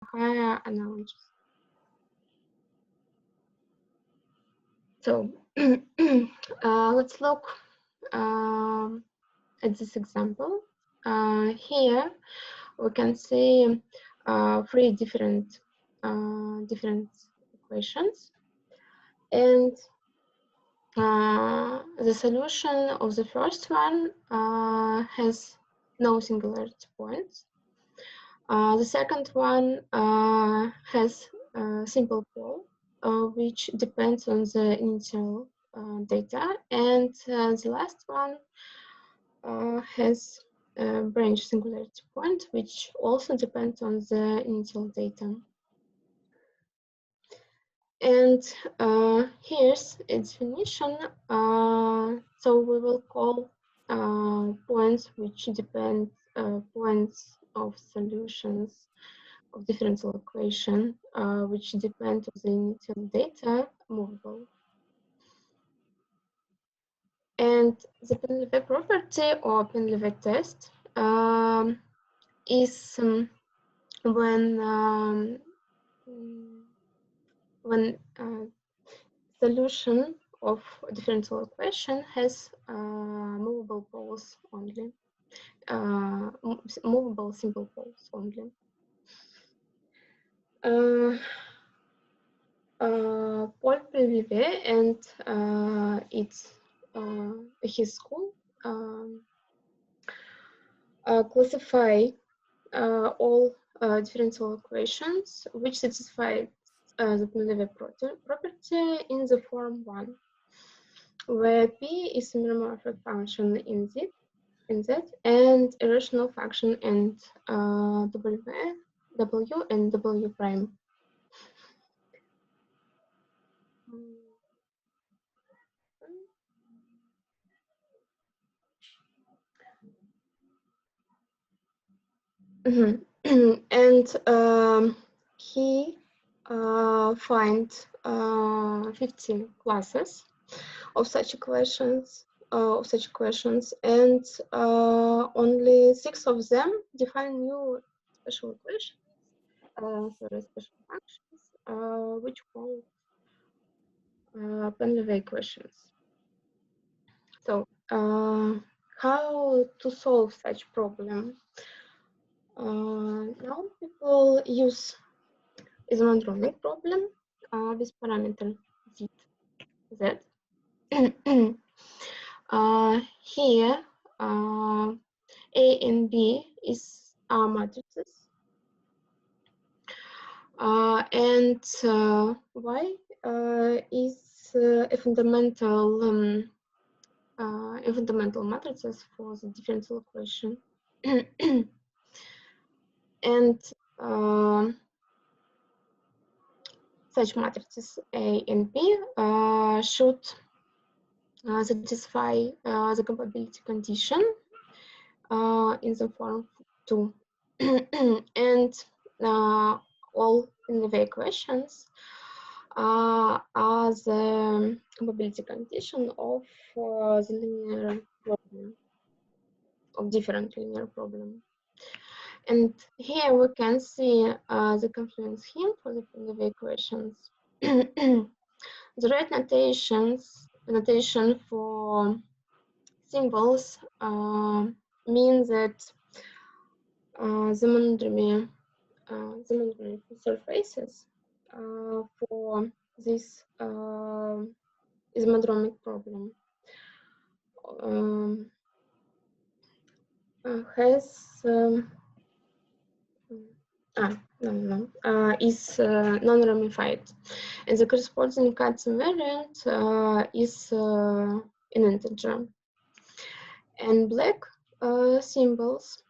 higher analogues. So let's look at this example. Here we can see three different equations, and the solution of the first one has no singularity points. The second one has a simple pole, which depends on the initial data, and the last one has a branch singularity point, which also depends on the initial data. And here's its definition. So we will call points which depend points of solutions of differential equation which depend on the initial data movable. And the Painlevé property or Painlevé test is when solution of differential equation has movable poles only, movable simple poles only. Paul Painlevé and his school classify all differential equations which satisfy the Painlevé property in the form 1, where P is a meromorphic function in Z, and a rational function and W and W prime. And he find 50 classes of such equations, and only 6 of them define new special equations, special functions, which call Painlevé equations. So how to solve such problem? Now people use isomandromic problem with parameter z. Here A and B are matrices, and Y is a fundamental matrices for the differential equation. And such matrices A and B should satisfy the compatibility condition in the form 2. And all Painlevé equations are the compatibility condition of the linear problem, of different linear problem. And here we can see the confluence scheme for the Painlevé equations. The right notation for symbols means that the monodromy surfaces for this isomandromic problem has is non-ramified, and the corresponding Katzen variant is an integer. And black symbols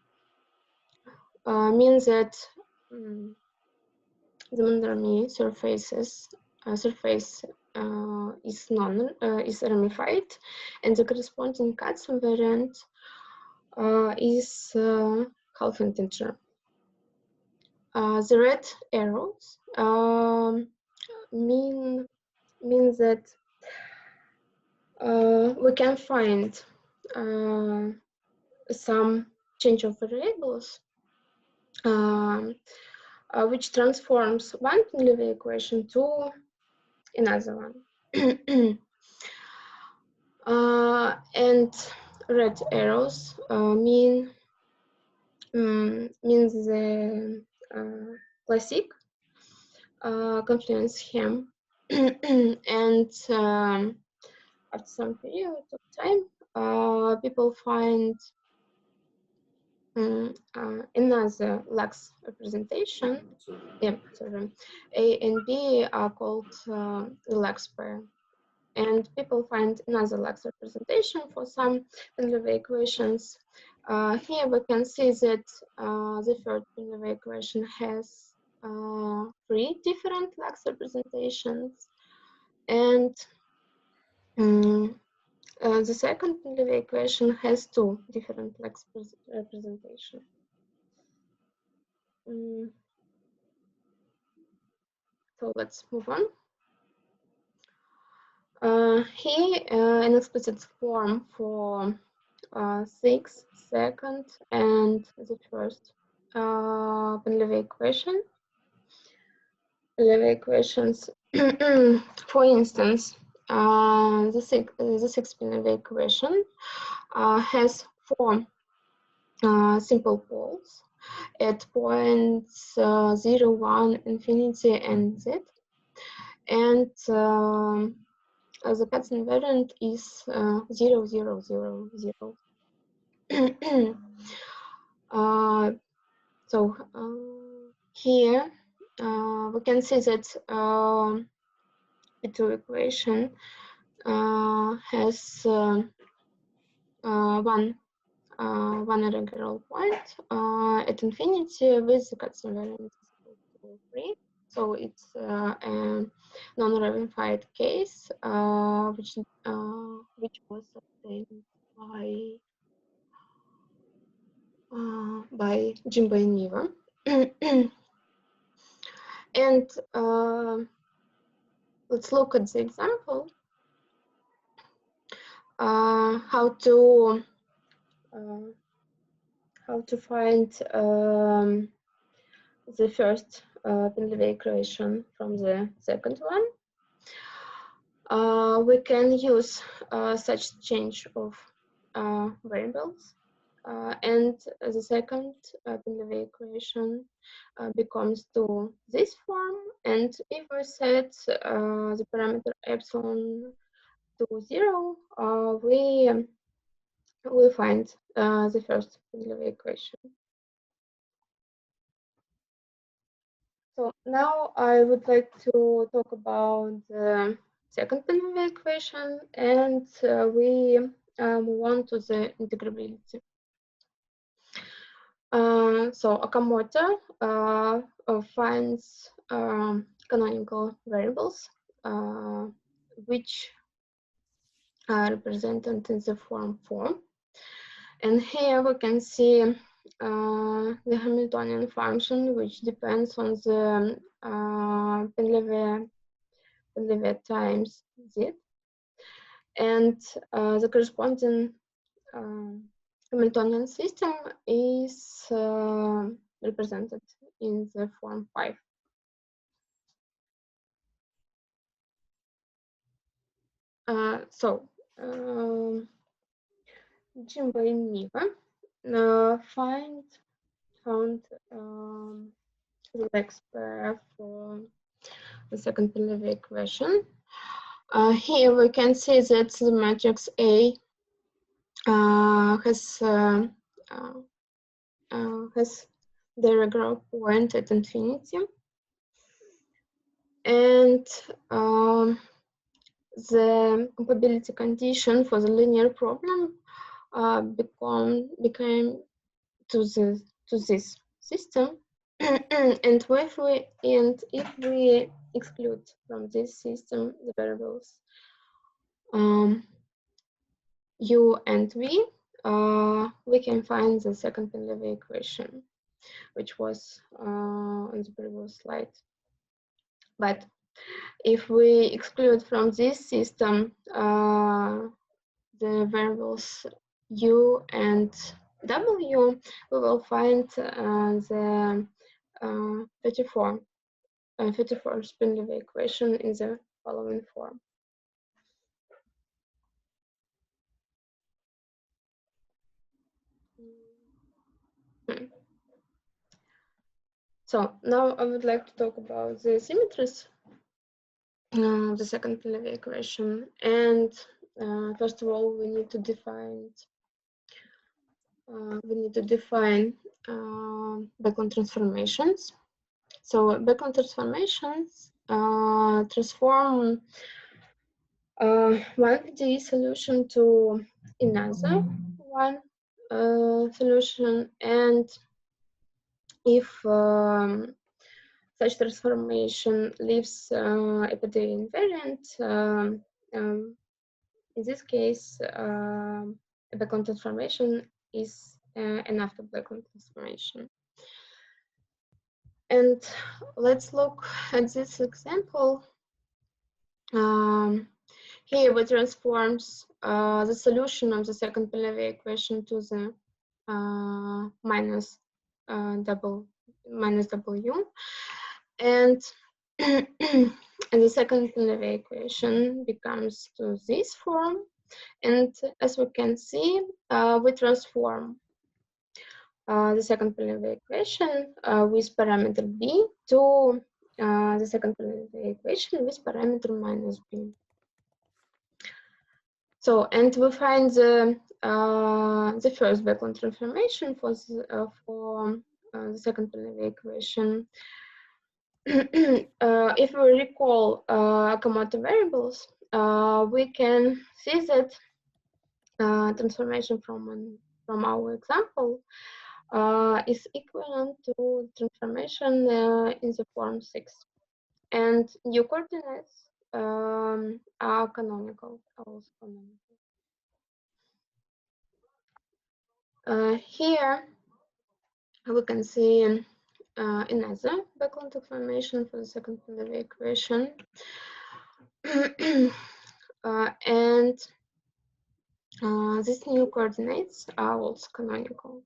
means that the monodromy surface is ramified, and the corresponding Katzen variant is half integer. The red arrows means that we can find some change of variables which transforms one Painlevé equation to another one. And red arrows means the classic confluence scheme. And after some period of time, people find another lax representation. Yeah, sorry. A and B are called the lax pair. And people find another lax representation for some Painlevé equations. Here we can see that the third Painlevé equation has 3 different lax representations, and the second Painlevé equation has 2 different lax representations. So let's move on. Here, an explicit form for 6th, 2nd, and the first Painlevé equation. Painlevé equations, for instance, the sixth Painlevé equation has 4 simple poles at points 0, 1, infinity, and z, and the Katz invariant is 0, 0, 0, 0. So here we can see that P2 equation has one integral point at infinity with the Katz invariant equal to 3. So it's a non-ramified case, which was obtained by Jimbo and Niva. And let's look at the example how to find the first Painlevé equation from the second one. We can use such change of variables, and the second Painlevé equation becomes to this form. And if we set the parameter epsilon to 0, we find the first Painlevé equation. So now I would like to talk about the second Painlevé equation, and we move on to the integrability. So Okamoto finds canonical variables which are represented in the form 4. And here we can see the Hamiltonian function, which depends on the Painlevé times z, and the corresponding Hamiltonian system is represented in the form 5. So Jimbo and Niva found the Lax pair for the second Painlevé equation. Here we can see that the matrix A has the regular point at infinity, and the compatibility condition for the linear problem became to this system. And if we exclude from this system the variables u and v, we can find the second Painlevé equation, which was on the previous slide. But if we exclude from this system the variables u and w, we will find the 34 Painlevé equation in the following form. So now I would like to talk about the symmetries of the second Painlevé equation. And first of all, we need to define Backlund transformations. So Backlund transformations transform one PDE solution to another one solution, and if such transformation leaves a PDE invariant, in this case, a Backlund transformation is an after Backlund transformation. And let's look at this example. Here we transforms the solution of the second Painlevé equation to the minus W, and and the second Painlevé equation becomes to this form. And as we can see, we transform the second Painlevé equation with parameter b to the second Painlevé equation with parameter minus b. So, and we find the first Backlund transformation for the second Painlevé equation. If we recall commutative variables, we can see that transformation from our example is equivalent to transformation in the form 6, and new coordinates are canonical, also canonical. Here we can see another Backlund transformation for the second Painlevé equation, and these new coordinates are also canonical.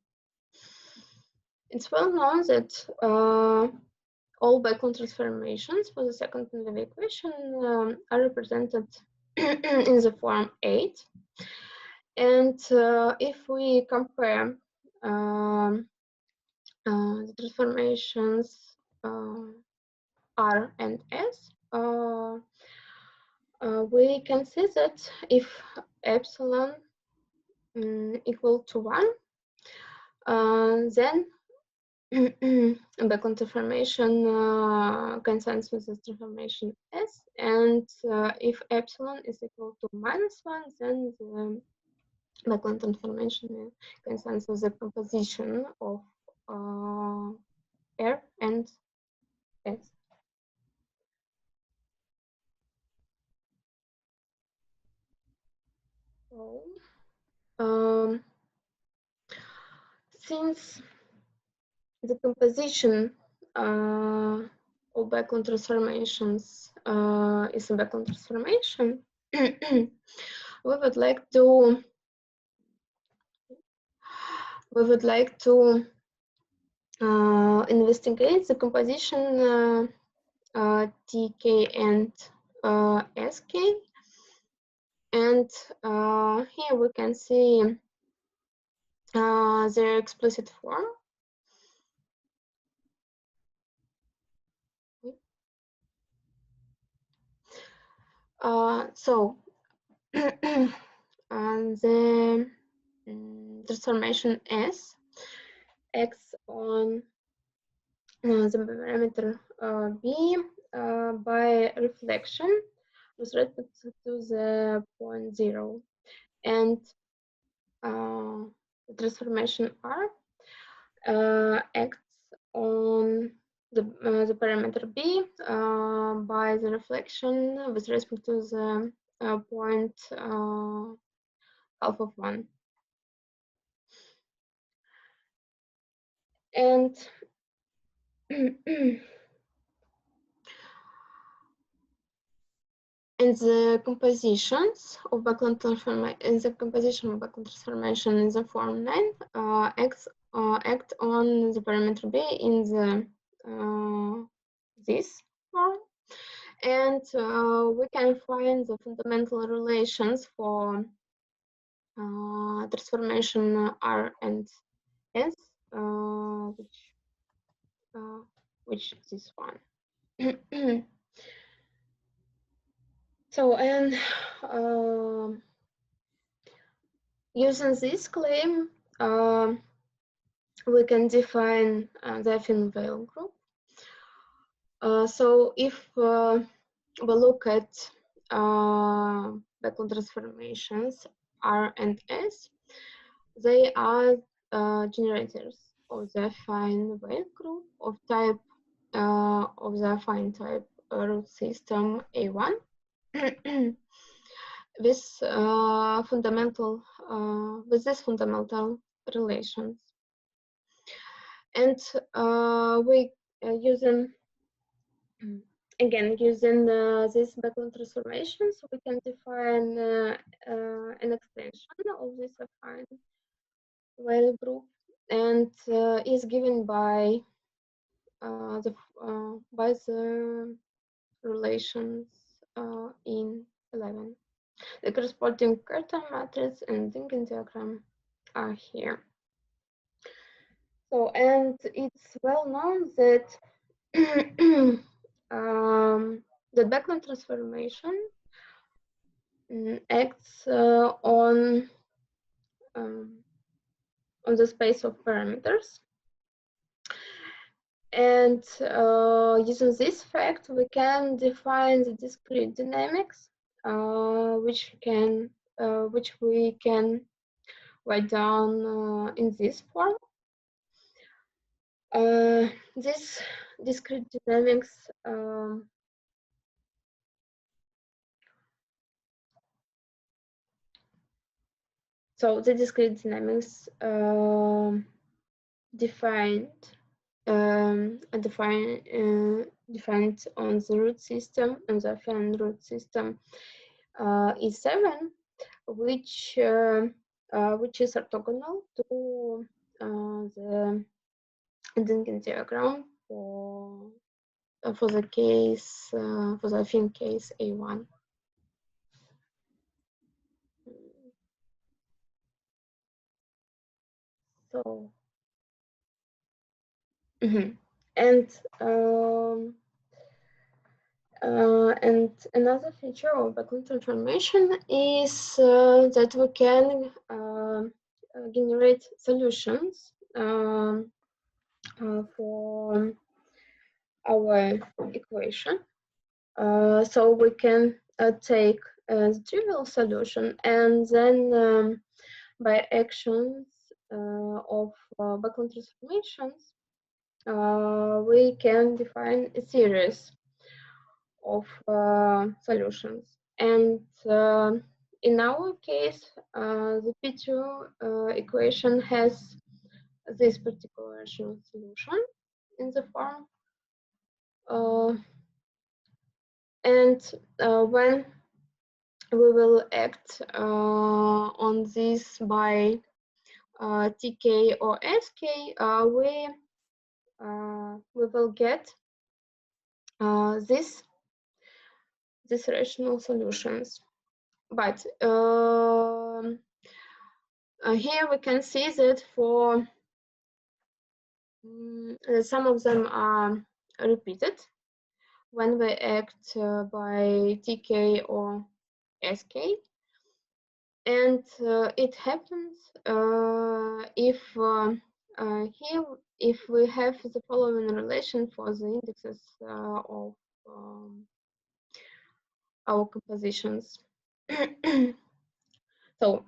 It's well known that all Backlund transformations for the second Painlevé equation are represented in the form 8. And if we compare the transformations R and S, we can see that if epsilon equal to 1, then Backlund transformation consents with the transformation S, and if epsilon is equal to -1, then the Backlund transformation consents with the composition of R and S. So, since the composition of Backlund transformations is a Backlund transformation, we would like to investigate the composition Tk and Sk, and here we can see their explicit form. So the transformation S acts on the parameter B by reflection with respect to the point 0, and the transformation R acts on the parameter B by the reflection with respect to the point half of 1. And in the compositions of Backlund transformation, in the form 9, act on the parameter B in the this form, and we can find the fundamental relations for transformation R and S, which is this one. So, and using this claim, we can define the affine Weyl group. So if we look at Backlund transformations R and S, they are generators of the affine Weyl group of type of the affine type root system A1 with these fundamental relations, and we using these Backlund transformations, we can define an extension of this affine Weyl group, and is given by the relations in 11. The corresponding Cartan matrix and Dingen diagram are here. So, and it's well known that the Backlund transformation acts on the space of parameters, and using this fact, we can define the discrete dynamics, which we can write down in this form. This discrete dynamics so the discrete dynamics defined on the root system, and the affine root system is 7, which is orthogonal to the Dingen diagram for the case for the affine case A1. So, and another feature of Backlund transformation is that we can generate solutions for our equation. So we can take a trivial solution, and then by actions of Backlund transformations, we can define a series of solutions. And in our case, the P2 equation has this particular rational solution in the form. And when we will act on this by TK or SK, we will get these rational solutions. But here we can see that for some of them are repeated when we act by TK or SK, and it happens if we have the following relation for the indexes of our compositions. So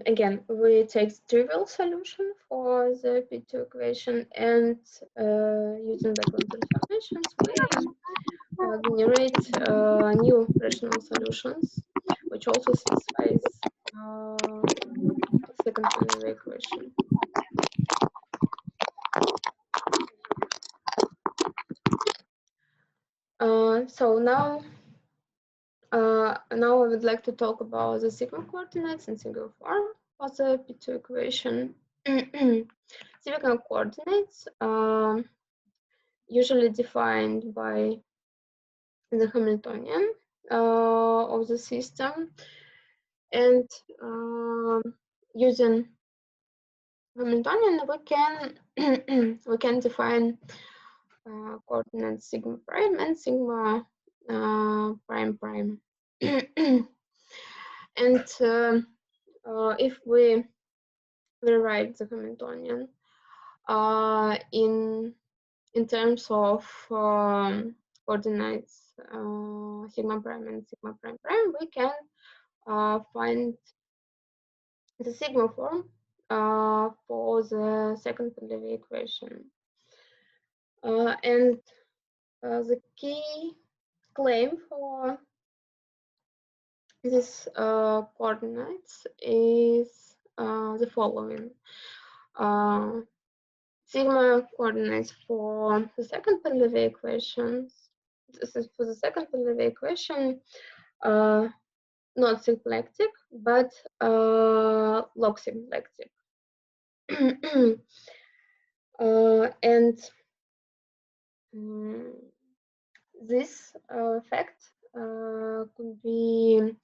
again, we take the trivial solution for the P2 equation, and using Backlund transformations, we generate new rational solutions, which also satisfies second Painlevé equation. So now I would like to talk about the sigma coordinates in single form for the P2 equation. Sigma coordinates usually defined by the Hamiltonian of the system, and using Hamiltonian we can define coordinates sigma prime and sigma prime prime. And if we rewrite the Hamiltonian in terms of coordinates sigma prime and sigma prime prime, we can find the sigma form for the second Painlevé equation. And the key claim for these coordinates is the following. Sigma coordinates for the second Painlevé equations. This is for the second Painlevé equation, not symplectic, but log symplectic. And this fact could be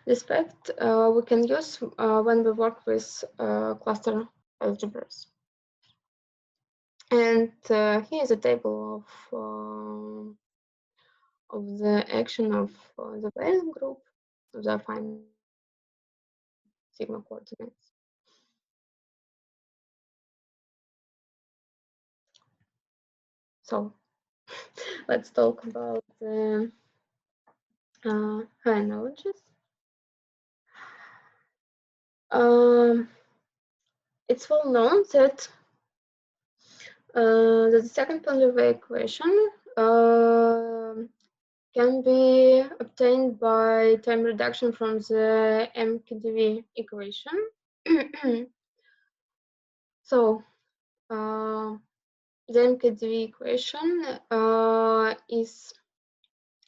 this fact we can use when we work with cluster algebras. And here is a table of the action of the Bayesian group of the affine sigma coordinates. So let's talk about the high analogies. It's well known that the second Painlevé equation can be obtained by time reduction from the MKDV equation. So the MKDV equation is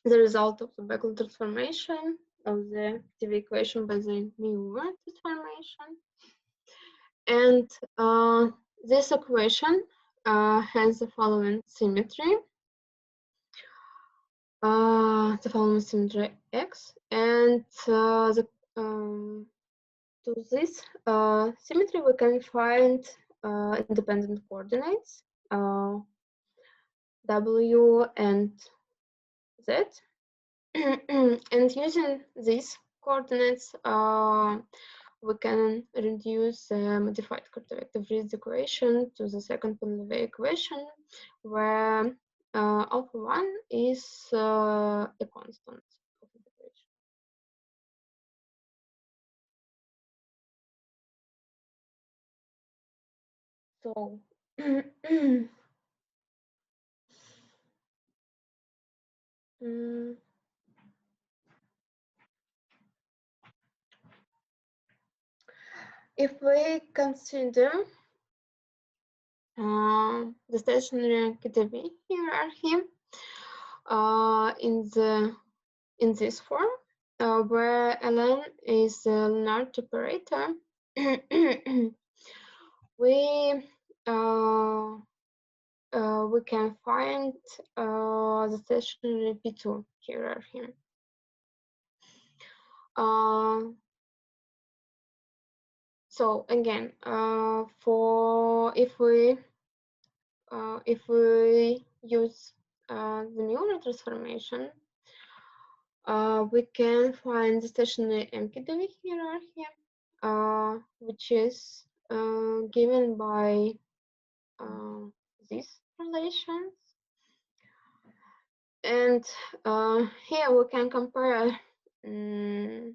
the result of the Bechdel transformation of the MKDV equation by the mu transformation. And this equation has the following symmetry. The following symmetry X, and to this symmetry we can find independent coordinates W and Z, and using these coordinates we can reduce the modified Korteweg-de-Vries equation to the second Painlevé equation, where alpha 1 is a constant of integration. So if we consider the stationary KTV hierarchy in this form, where ln is the Lenard operator, we can find the stationary P2 hierarchy. So again, if we use the Muller transformation, we can find the stationary MKDV hierarchy, which is given by these relations. And here we can compare the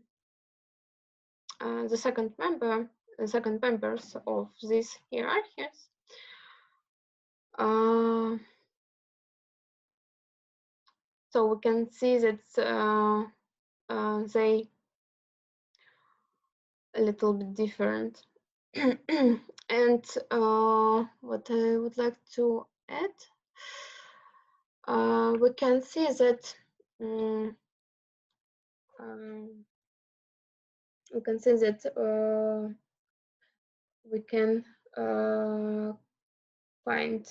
second members of these hierarchies. So we can see that they a little bit different. And what I would like to add, we can see that we can find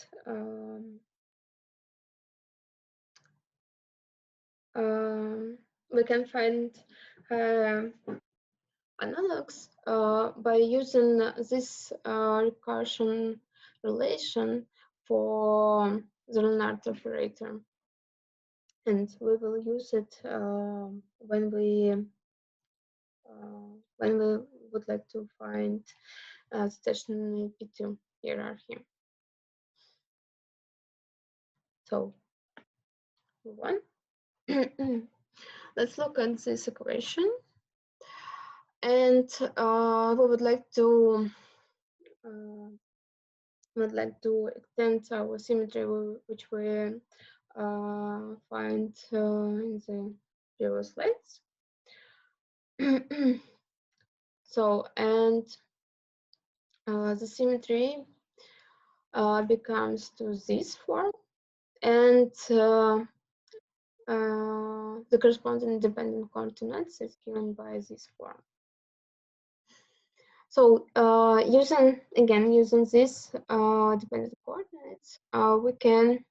analogues by using this recursion relation for the Lenard operator, and we will use it when we would like to find stationary P2 hierarchy. So move on. Let's look at this equation, and we would like to extend our symmetry, which we find in the previous slides. So, and the symmetry becomes to this form, and the corresponding independent coordinates is given by this form. So using this dependent coordinates, we can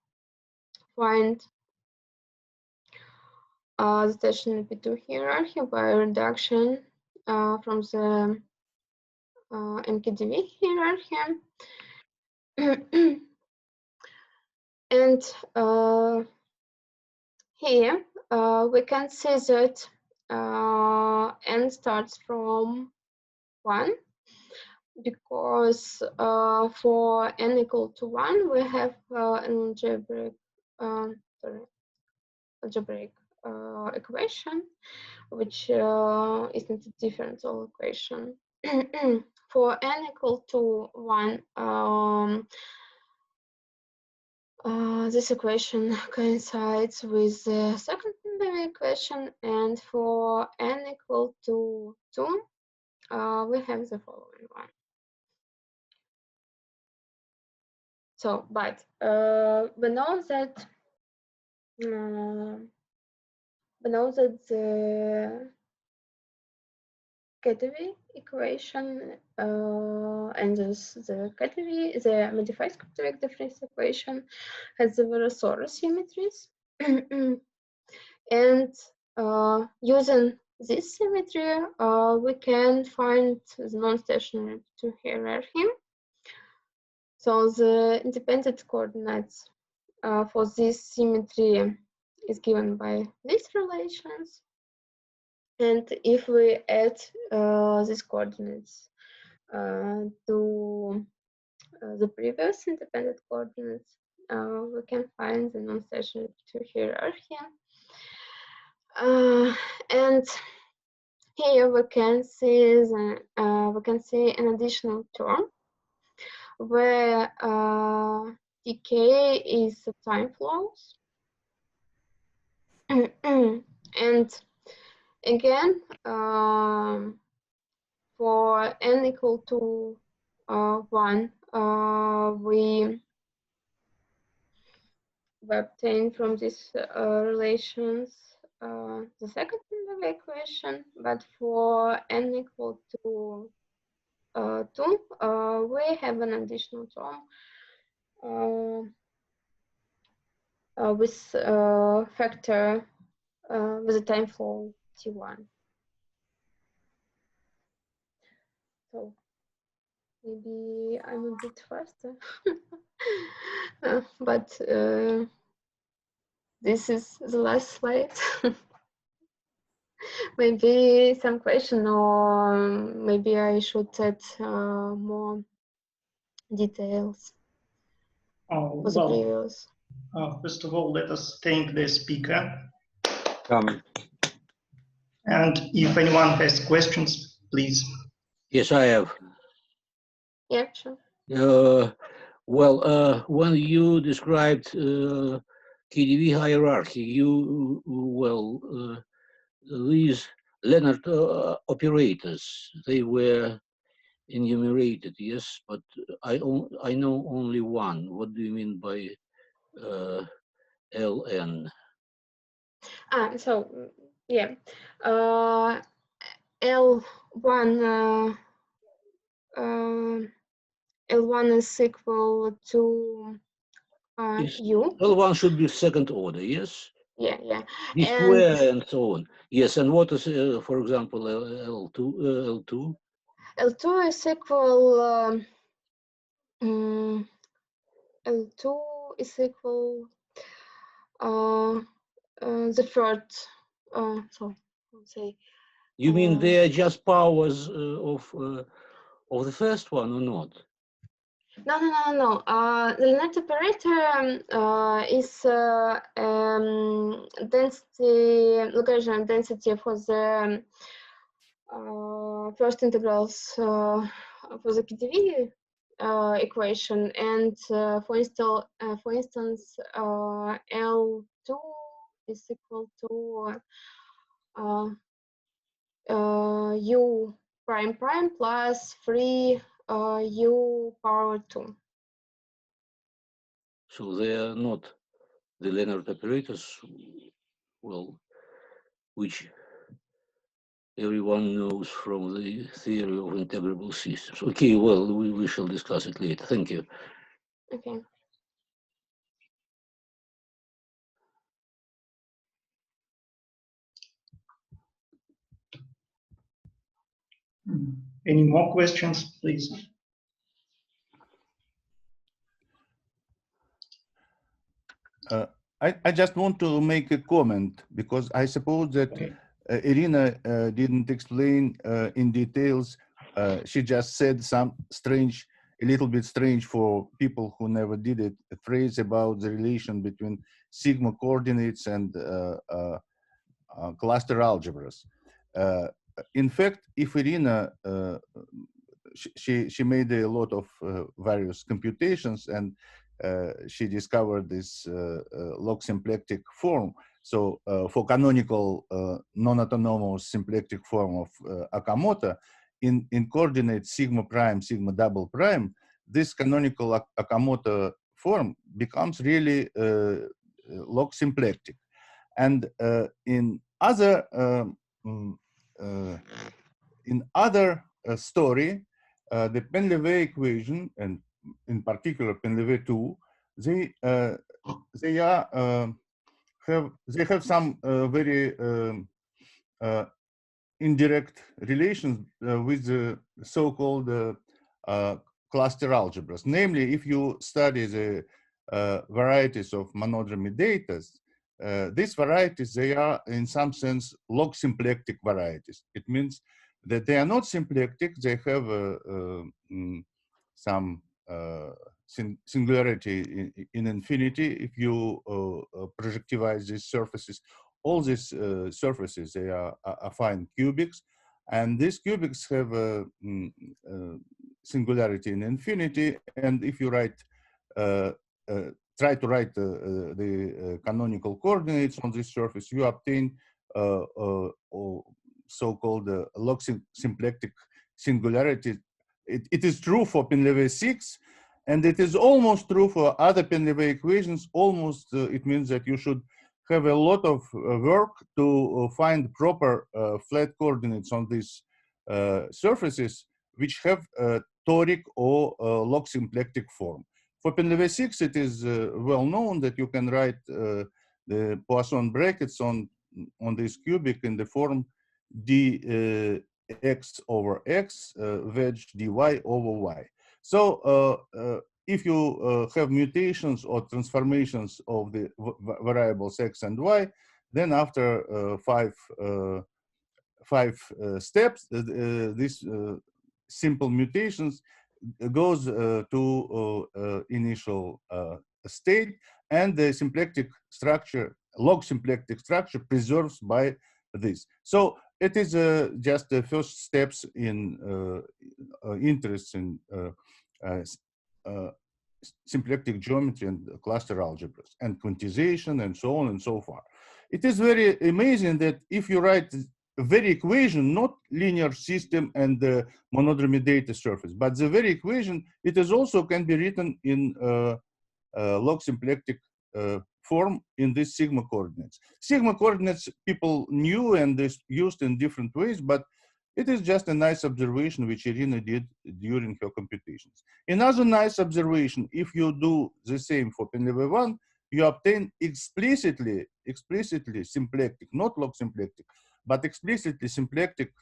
find the stationary P2 hierarchy by reduction from the MKDV hierarchy. And here we can see that n starts from 1, because for n equal to 1 we have an algebraic equation, which is not a differential equation. For n equal to 1, this equation coincides with the second Painlevé equation, and for n equal to 2, we have the following one. So, but we know that the GDEq equation and the modified GDEq difference equation has the Virasoro symmetries, and using this symmetry, we can find the non-stationary P2 hierarchy. So the independent coordinates for this symmetry is given by these relations, and if we add these coordinates to the previous independent coordinates, we can find the non-stationary P2 hierarchy. And here we can see an additional term where decay is the time flows. And again, for n equal to 1, we obtain from these relations the second Painlevé equation, but for n equal to 2, we have an additional term with factor with a time flow t1. So maybe I'm a bit faster, but this is the last slide. Maybe some question, or maybe I should add more details for the previous. First of all, let us thank the speaker. And if anyone has questions, please. Yes, I have. Yeah, sure. Well, when you described KDV hierarchy, these Leonard operators, they were enumerated, yes, but I know only one. What do you mean by LN? So yeah, L1 L1 is equal to U. L1 should be second order, yes? Yeah, yeah. The square and so on. Yes, and what is, for example, L2? L2? L2 is equal, L2 is equal the third, so let's say. You mean they are just powers of the first one or not? No. The linearity operator is density, Lagrangian density for the first integrals for the GDEq equation, and for instance, L2 is equal to U prime plus 3 U power 2. So they are not the Leonard operators, well, which everyone knows from the theory of integrable systems. Okay, well, we shall discuss it later. Thank you. Okay. Any more questions, please? I just want to make a comment because I suppose that Irina didn't explain in details. She just said some strange, a little bit strange for people who never did it, a phrase about the relation between sigma coordinates and cluster algebras. In fact, if Irina, she made a lot of various computations, and she discovered this log symplectic form. So for canonical non-autonomous symplectic form of Akamoto, in coordinates sigma prime, sigma double prime, this canonical Akamoto form becomes really log symplectic. And in other story, the Painlevé equation, and in particular Painlevé 2, they have some very indirect relations with the so-called cluster algebras. Namely, if you study the varieties of monodromy data, these varieties, they are in some sense log symplectic varieties. It means that they are not symplectic, they have some singularity in infinity. If you projectivize these surfaces, all these surfaces, they are affine cubics, and these cubics have a singularity in infinity. And if you write try to write the canonical coordinates on this surface, you obtain so-called log symplectic singularity. It is true for Painlevé 6, and it is almost true for other Painlevé equations. Almost, it means that you should have a lot of work to find proper flat coordinates on these surfaces which have toric or log symplectic form. For Painlevé 6, it is well known that you can write the Poisson brackets on this cubic in the form dx over x wedge dy over y. So if you have mutations or transformations of the variables x and y, then after five steps, these simple mutations goes to initial state, and the symplectic structure, log symplectic structure, preserves by this. So it is just the first steps in interest in symplectic geometry and cluster algebras and quantization and so on and so forth. It is very amazing that if you write a very equation, not linear system and the monodromy data surface, but the very equation, it is also can be written in log symplectic form in these sigma coordinates. Sigma coordinates people knew and is used in different ways, but It is just a nice observation which Irina did during her computations. Another nice observation, if you do the same for Painlevé 1, you obtain explicitly symplectic, not log symplectic, but explicitly symplectic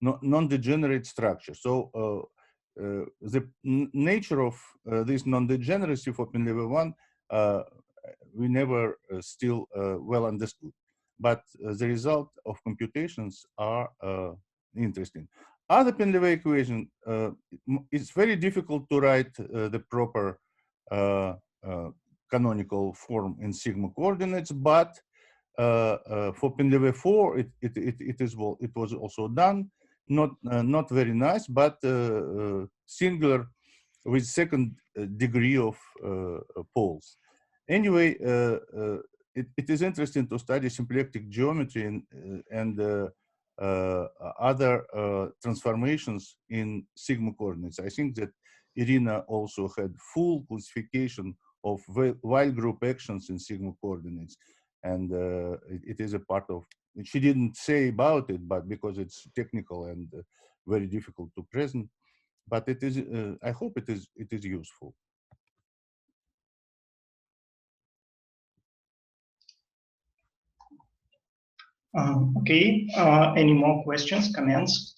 non-degenerate structure. So the nature of this non-degeneracy for Painlevé 1 we never still well understood. But the result of computations are interesting. Other Painlevé equation, it's very difficult to write the proper canonical form in sigma coordinates, but for Painlevé 4, it was also done, not very nice, but singular with second degree of poles. Anyway, it is interesting to study symplectic geometry and other transformations in sigma coordinates. I think that Irina also had full classification of Weil group actions in sigma coordinates, and it is a part of. She didn't say about it, but because it's technical and very difficult to present, but it is. I hope it is useful. Okay, any more questions, comments?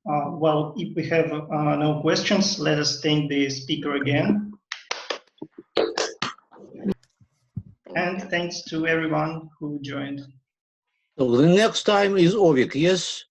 Well, if we have no questions, let us thank the speaker again. And thanks to everyone who joined. So the next time is OVIC, yes?